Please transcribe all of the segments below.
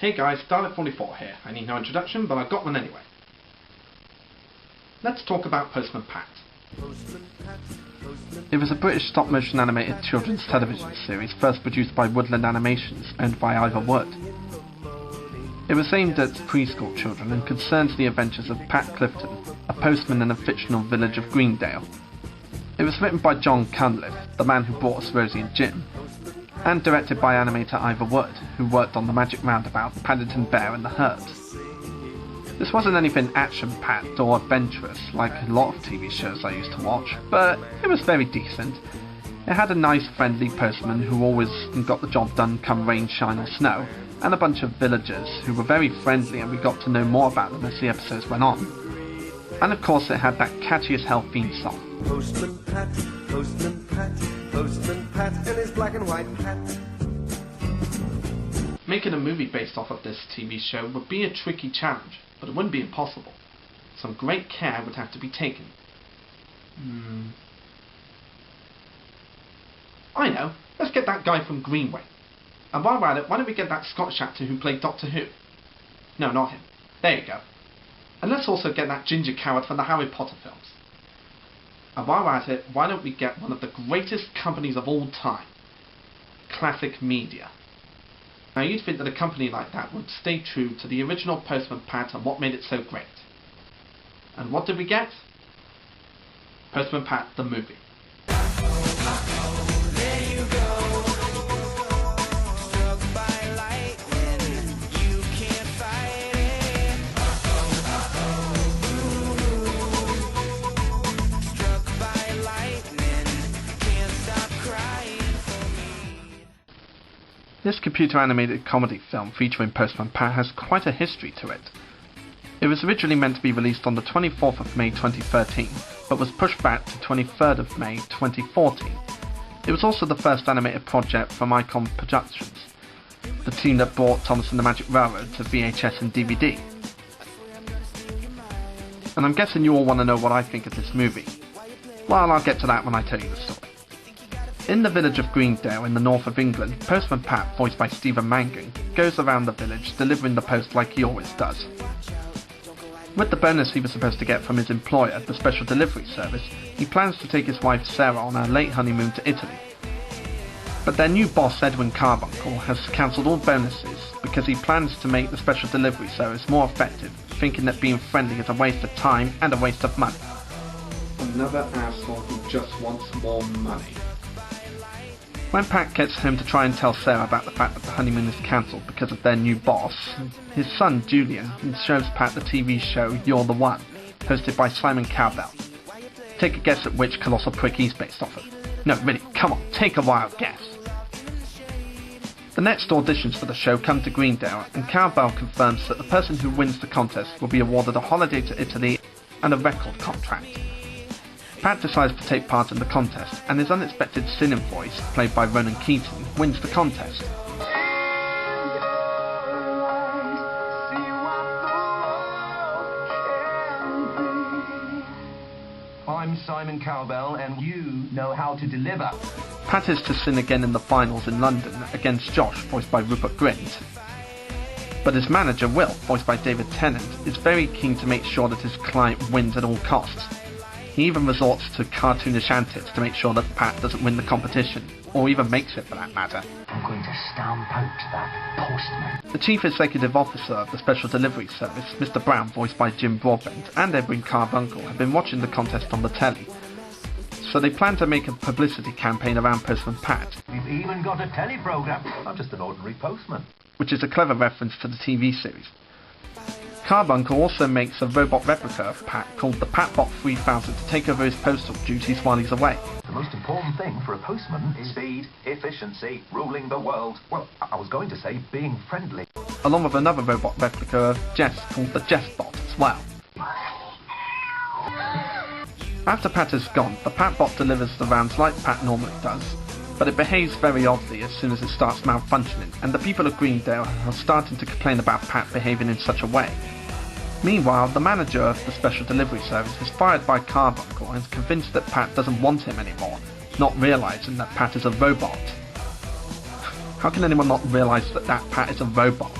Hey guys, Dalek44 here. I need no introduction, but I've got one anyway. Let's talk about Postman Pat. It was a British stop-motion animated children's television series first produced by Woodland Animations, owned by Ivor Wood. It was aimed at preschool children and concerns the adventures of Pat Clifton, a postman in a fictional village of Greendale. It was written by John Cunliffe, the man who brought us Rosie and Jim, and directed by animator Ivor Wood, who worked on The Magic Roundabout, Paddington Bear and the Herd. This wasn't anything action-packed or adventurous like a lot of TV shows I used to watch, but it was very decent. It had a nice friendly postman who always got the job done come rain, shine or snow, and a bunch of villagers who were very friendly, and we got to know more about them as the episodes went on. And of course it had that catchy as hell theme song. Postman Pat, Postman Pat, Postman Pat, and his black and white cat. Making a movie based off of this TV show would be a tricky challenge, but it wouldn't be impossible. Some great care would have to be taken. I know, let's get that guy from Greenway. And while we're at it, why don't we get that Scottish actor who played Doctor Who? No, not him. There you go. And let's also get that ginger coward from the Harry Potter films. And while we're at it, why don't we get one of the greatest companies of all time? Classic Media. Now you'd think that a company like that would stay true to the original Postman Pat and what made it so great. And what did we get? Postman Pat the movie. This computer-animated comedy film featuring Postman Pat has quite a history to it. It was originally meant to be released on the 24th of May 2013, but was pushed back to 23rd of May 2014. It was also the first animated project from Icon Productions, the team that brought Thomas and the Magic Railroad to VHS and DVD. And I'm guessing you all want to know what I think of this movie. Well, I'll get to that when I tell you the story. In the village of Greendale in the north of England, Postman Pat, voiced by Stephen Mangan, goes around the village delivering the post like he always does. With the bonus he was supposed to get from his employer, the Special Delivery Service, he plans to take his wife Sarah on her late honeymoon to Italy. But their new boss, Edwin Carbuncle, has cancelled all bonuses because he plans to make the Special Delivery Service more effective, thinking that being friendly is a waste of time and a waste of money. Another asshole who just wants more money. When Pat gets home to try and tell Sarah about the fact that the honeymoon is cancelled because of their new boss, his son Julian shows Pat the TV show You're the One, hosted by Simon Cowell. Take a guess at which colossal prick he's based off of. No, really, come on, take a wild guess. The next auditions for the show come to Greendale, and Cowell confirms that the person who wins the contest will be awarded a holiday to Italy and a record contract. Pat decides to take part in the contest, and his unexpected singing voice, played by Ronan Keating, wins the contest. I'm Simon Cowell, and you know how to deliver. Pat is to sing again in the finals in London against Josh, voiced by Rupert Grint. But his manager, Will, voiced by David Tennant, is very keen to make sure that his client wins at all costs. He even resorts to cartoonish antics to make sure that Pat doesn't win the competition, or even makes it for that matter. I'm going to stamp out that postman. The Chief Executive Officer of the Special Delivery Service, Mr. Brown, voiced by Jim Broadbent, and Edwin Carbuncle have been watching the contest on the telly, so they plan to make a publicity campaign around Postman Pat. We've even got a telly programme. I'm just an ordinary postman. Which is a clever reference to the TV series. Carbuncle also makes a robot replica of Pat called the Patbot 3000 to take over his postal duties while he's away. The most important thing for a postman is speed, efficiency, ruling the world. Well, I was going to say being friendly. Along with another robot replica of Jess called the Jessbot as well. After Pat is gone, the Patbot delivers the rounds like Pat normally does, but it behaves very oddly as soon as it starts malfunctioning, and the people of Greendale are starting to complain about Pat behaving in such a way. Meanwhile, the manager of the Special Delivery Service is fired by Carbuncle and is convinced that Pat doesn't want him anymore, not realising that Pat is a robot. How can anyone not realise that Pat is a robot?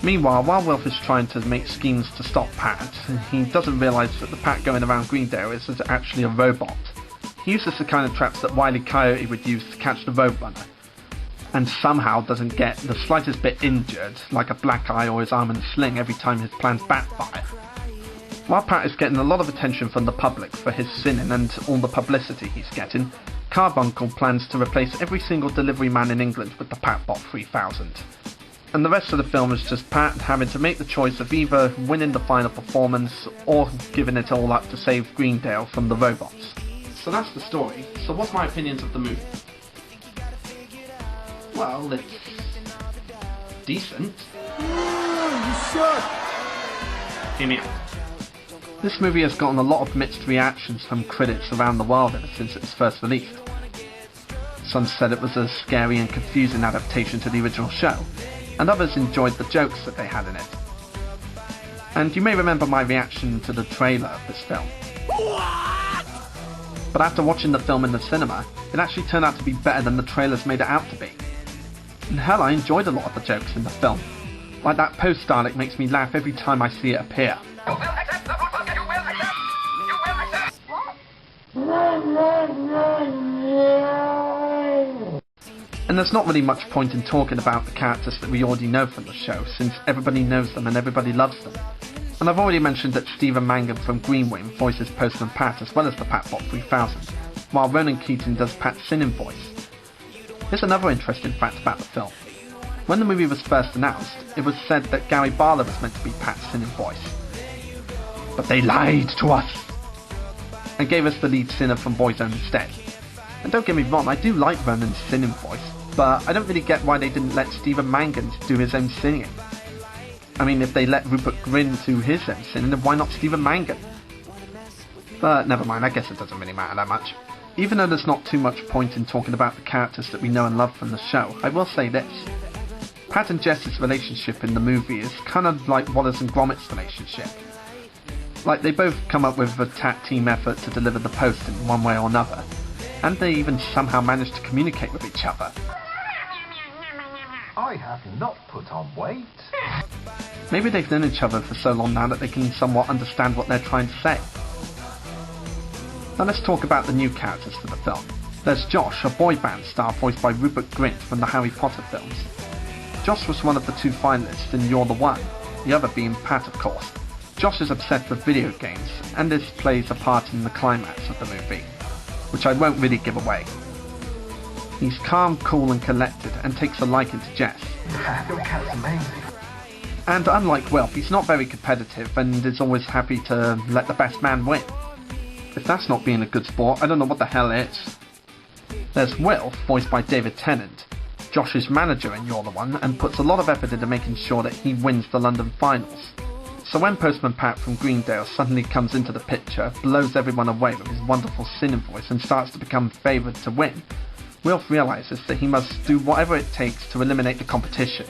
Meanwhile, while Wilf is trying to make schemes to stop Pat, he doesn't realise that the Pat going around Greendale is actually a robot. He uses the kind of traps that Wile E. Coyote would use to catch the Roadrunner, and somehow doesn't get the slightest bit injured, like a black eye or his arm in a sling, every time his plans backfire. While Pat is getting a lot of attention from the public for his sinning and all the publicity he's getting, Carbuncle plans to replace every single delivery man in England with the Patbot 3000. And the rest of the film is just Pat having to make the choice of either winning the final performance or giving it all up to save Greendale from the robots. So that's the story. So what's my opinions of the movie? Well, it's decent. Hear me out. This movie has gotten a lot of mixed reactions from critics around the world ever since it was first released. Some said it was a scary and confusing adaptation to the original show, and others enjoyed the jokes that they had in it. And you may remember my reaction to the trailer of this film. What? But after watching the film in the cinema, it actually turned out to be better than the trailers made it out to be. And hell, I enjoyed a lot of the jokes in the film. Like that post-Dalek makes me laugh every time I see it appear. And there's not really much point in talking about the characters that we already know from the show, since everybody knows them and everybody loves them. And I've already mentioned that Stephen Mangan from Green Wing voices Postman Pat as well as the Patbot 3000, while Ronan Keating does Pat's singing voice. Here's another interesting fact about the film. When the movie was first announced, it was said that Gary Barlow was meant to be Pat's singing voice. But they lied to us! And gave us the lead singer from Boyzone instead. And don't get me wrong, I do like Ronan's singing voice, but I don't really get why they didn't let Stephen Mangan do his own singing. I mean, if they let Rupert Grint do his own singing, then why not Stephen Mangan? But never mind, I guess it doesn't really matter that much. Even though there's not too much point in talking about the characters that we know and love from the show, I will say this. Pat and Jess's relationship in the movie is kind of like Wallace and Gromit's relationship. Like, they both come up with a tag team effort to deliver the post in one way or another, and they even somehow manage to communicate with each other. I have not put on weight. Maybe they've known each other for so long now that they can somewhat understand what they're trying to say. Now let's talk about the new characters for the film. There's Josh, a boy band star voiced by Rupert Grint from the Harry Potter films. Josh was one of the two finalists in You're the One, the other being Pat, of course. Josh is obsessed with video games, and this plays a part in the climax of the movie, which I won't really give away. He's calm, cool and collected, and takes a liking to Jess. Your cat's amazing. And unlike Wilf, he's not very competitive and is always happy to let the best man win. If that's not being a good sport, I don't know what the hell is. There's Wilf, voiced by David Tennant, Josh's manager in You're the One, and puts a lot of effort into making sure that he wins the London finals. So when Postman Pat from Greendale suddenly comes into the picture, blows everyone away with his wonderful singing voice and starts to become favoured to win, Wilf realises that he must do whatever it takes to eliminate the competition.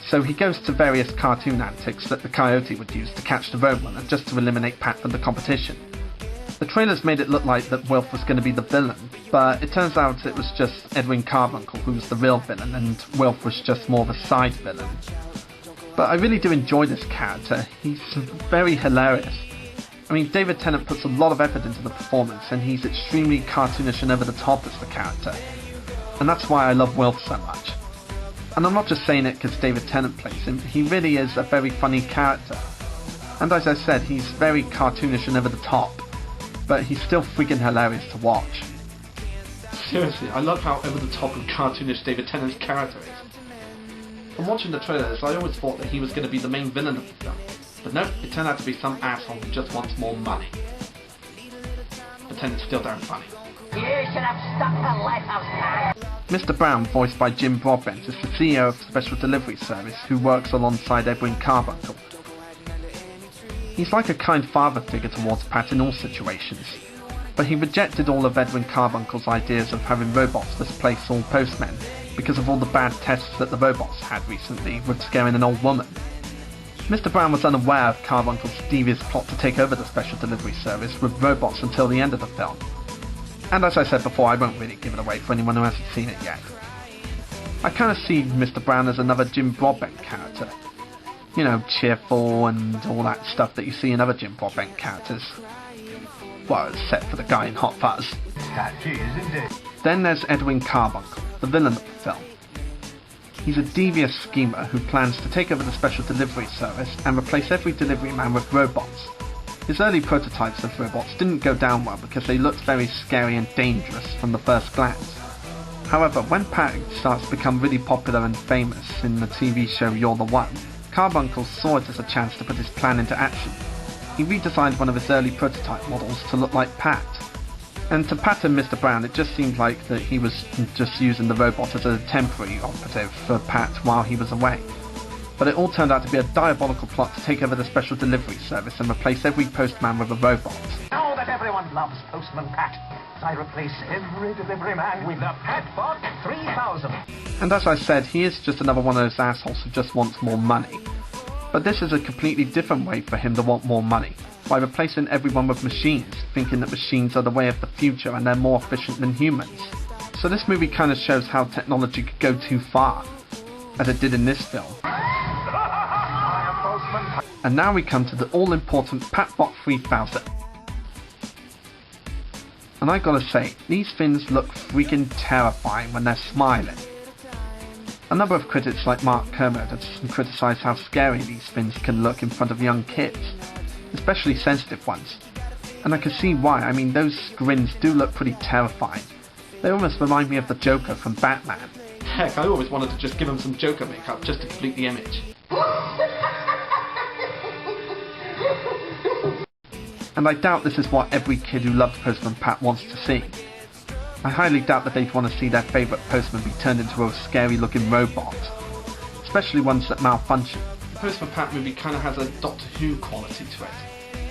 So he goes to various cartoon antics that the Coyote would use to catch the Roadrunner just to eliminate Pat from the competition. The trailers made it look like that Wilf was going to be the villain, but it turns out it was just Edwin Carbuncle who was the real villain and Wilf was just more of a side villain. But I really do enjoy this character. He's very hilarious. I mean, David Tennant puts a lot of effort into the performance, and he's extremely cartoonish and over the top as the character. And that's why I love Wilf so much. And I'm not just saying it because David Tennant plays him, he really is a very funny character. And as I said, he's very cartoonish and over the top, but he's still freaking hilarious to watch. Seriously, I love how over the top and cartoonish David Tennant's character is. From watching the trailers, I always thought that he was going to be the main villain of the film, but no, it turned out to be some asshole who just wants more money. But Tennant's still damn funny. You should have stuck to Lighthouse, man. Mr. Brown, voiced by Jim Broadbent, is the CEO of the Special Delivery Service who works alongside Edwin Carbuncle. He's like a kind father figure towards Pat in all situations, but he rejected all of Edwin Carbuncle's ideas of having robots displace all postmen because of all the bad tests that the robots had recently with scaring an old woman. Mr. Brown was unaware of Carbuncle's devious plot to take over the Special Delivery Service with robots until the end of the film. And as I said before, I won't really give it away for anyone who hasn't seen it yet. I kind of see Mr. Brown as another Jim Broadbent character. You know, cheerful and all that stuff that you see in other Jim Broadbent characters. Well, except for the guy in Hot Fuzz. Catchy, isn't it? Then there's Edwin Carbuncle, the villain of the film. He's a devious schemer who plans to take over the special delivery service and replace every delivery man with robots. His early prototypes of robots didn't go down well because they looked very scary and dangerous from the first glance. However, when Pat starts to become really popular and famous in the TV show You're the One, Carbuncle saw it as a chance to put his plan into action. He redesigned one of his early prototype models to look like Pat. And to Pat and Mr. Brown, it just seemed like that he was just using the robot as a temporary operative for Pat while he was away. But it all turned out to be a diabolical plot to take over the special delivery service and replace every postman with a robot. Now that everyone loves Postman Pat, I replace every delivery man with the Patbot 3000. And as I said, he is just another one of those assholes who just wants more money. But this is a completely different way for him to want more money, by replacing everyone with machines, thinking that machines are the way of the future and they're more efficient than humans. So this movie kind of shows how technology could go too far, as it did in this film. And now we come to the all-important Patbot 3000. And I gotta say, these things look freaking terrifying when they're smiling. A number of critics like Mark Kermode have criticised how scary these things can look in front of young kids, especially sensitive ones. And I can see why. I mean, those grins do look pretty terrifying. They almost remind me of the Joker from Batman. Heck, I always wanted to just give him some Joker makeup just to complete the image. And I doubt this is what every kid who loved Postman Pat wants to see. I highly doubt that they'd want to see their favourite postman be turned into a scary looking robot, especially ones that malfunction. The Postman Pat movie kind of has a Doctor Who quality to it,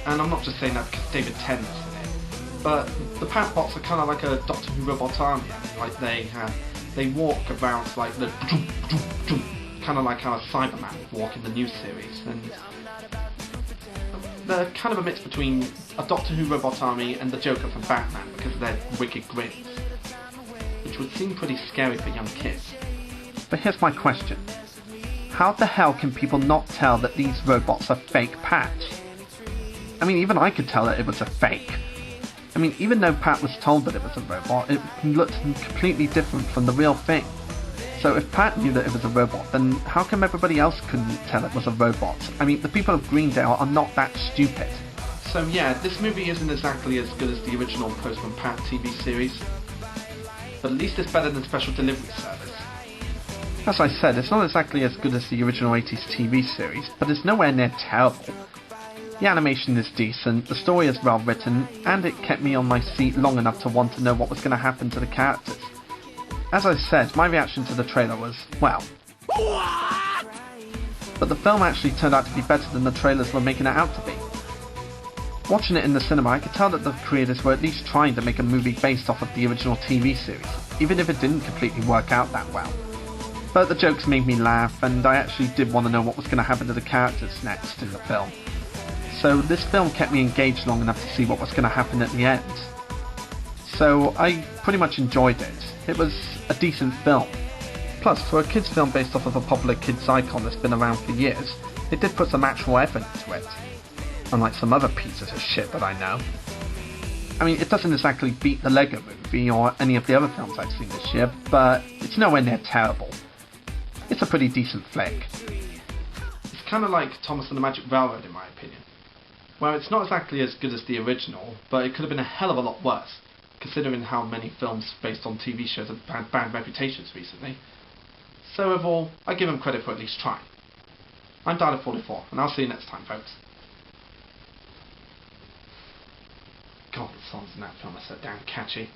and I'm not just saying that because David Tennant's in it, but the Patbots are kind of like a Doctor Who robot army. Like they walk around like the kind of like how a Cyberman would walk in the new series, and they're kind of a mix between a Doctor Who robot army and the Joker from Batman because of their wicked grins, which would seem pretty scary for young kids. But here's my question. How the hell can people not tell that these robots are fake Pats? I mean, even I could tell that it was a fake. I mean, even though Pat was told that it was a robot, it looked completely different from the real thing. So if Pat knew that it was a robot, then how come everybody else couldn't tell it was a robot? I mean, the people of Greendale are not that stupid. So yeah, this movie isn't exactly as good as the original Postman Pat TV series, but at least it's better than Special Delivery Service. As I said, it's not exactly as good as the original 80s TV series, but it's nowhere near terrible. The animation is decent, the story is well written, and it kept me on my seat long enough to want to know what was going to happen to the characters. As I said, my reaction to the trailer was, well, what? But the film actually turned out to be better than the trailers were making it out to be. Watching it in the cinema, I could tell that the creators were at least trying to make a movie based off of the original TV series, even if it didn't completely work out that well. But the jokes made me laugh, and I actually did want to know what was going to happen to the characters next in the film. So this film kept me engaged long enough to see what was going to happen at the end. So I pretty much enjoyed it. It was a decent film. Plus, for a kids film based off of a popular kids icon that's been around for years, it did put some actual effort into it. Unlike some other pieces of shit that I know. I mean, it doesn't exactly beat the Lego Movie or any of the other films I've seen this year, but it's nowhere near terrible. It's a pretty decent flick. It's kind of like Thomas and the Magic Railroad in my opinion, where it's not exactly as good as the original, but it could have been a hell of a lot worse, considering how many films based on TV shows have had bad reputations recently. So overall, I give them credit for at least trying. I'm Dalek44, and I'll see you next time, folks. God, the songs in that film are so damn catchy.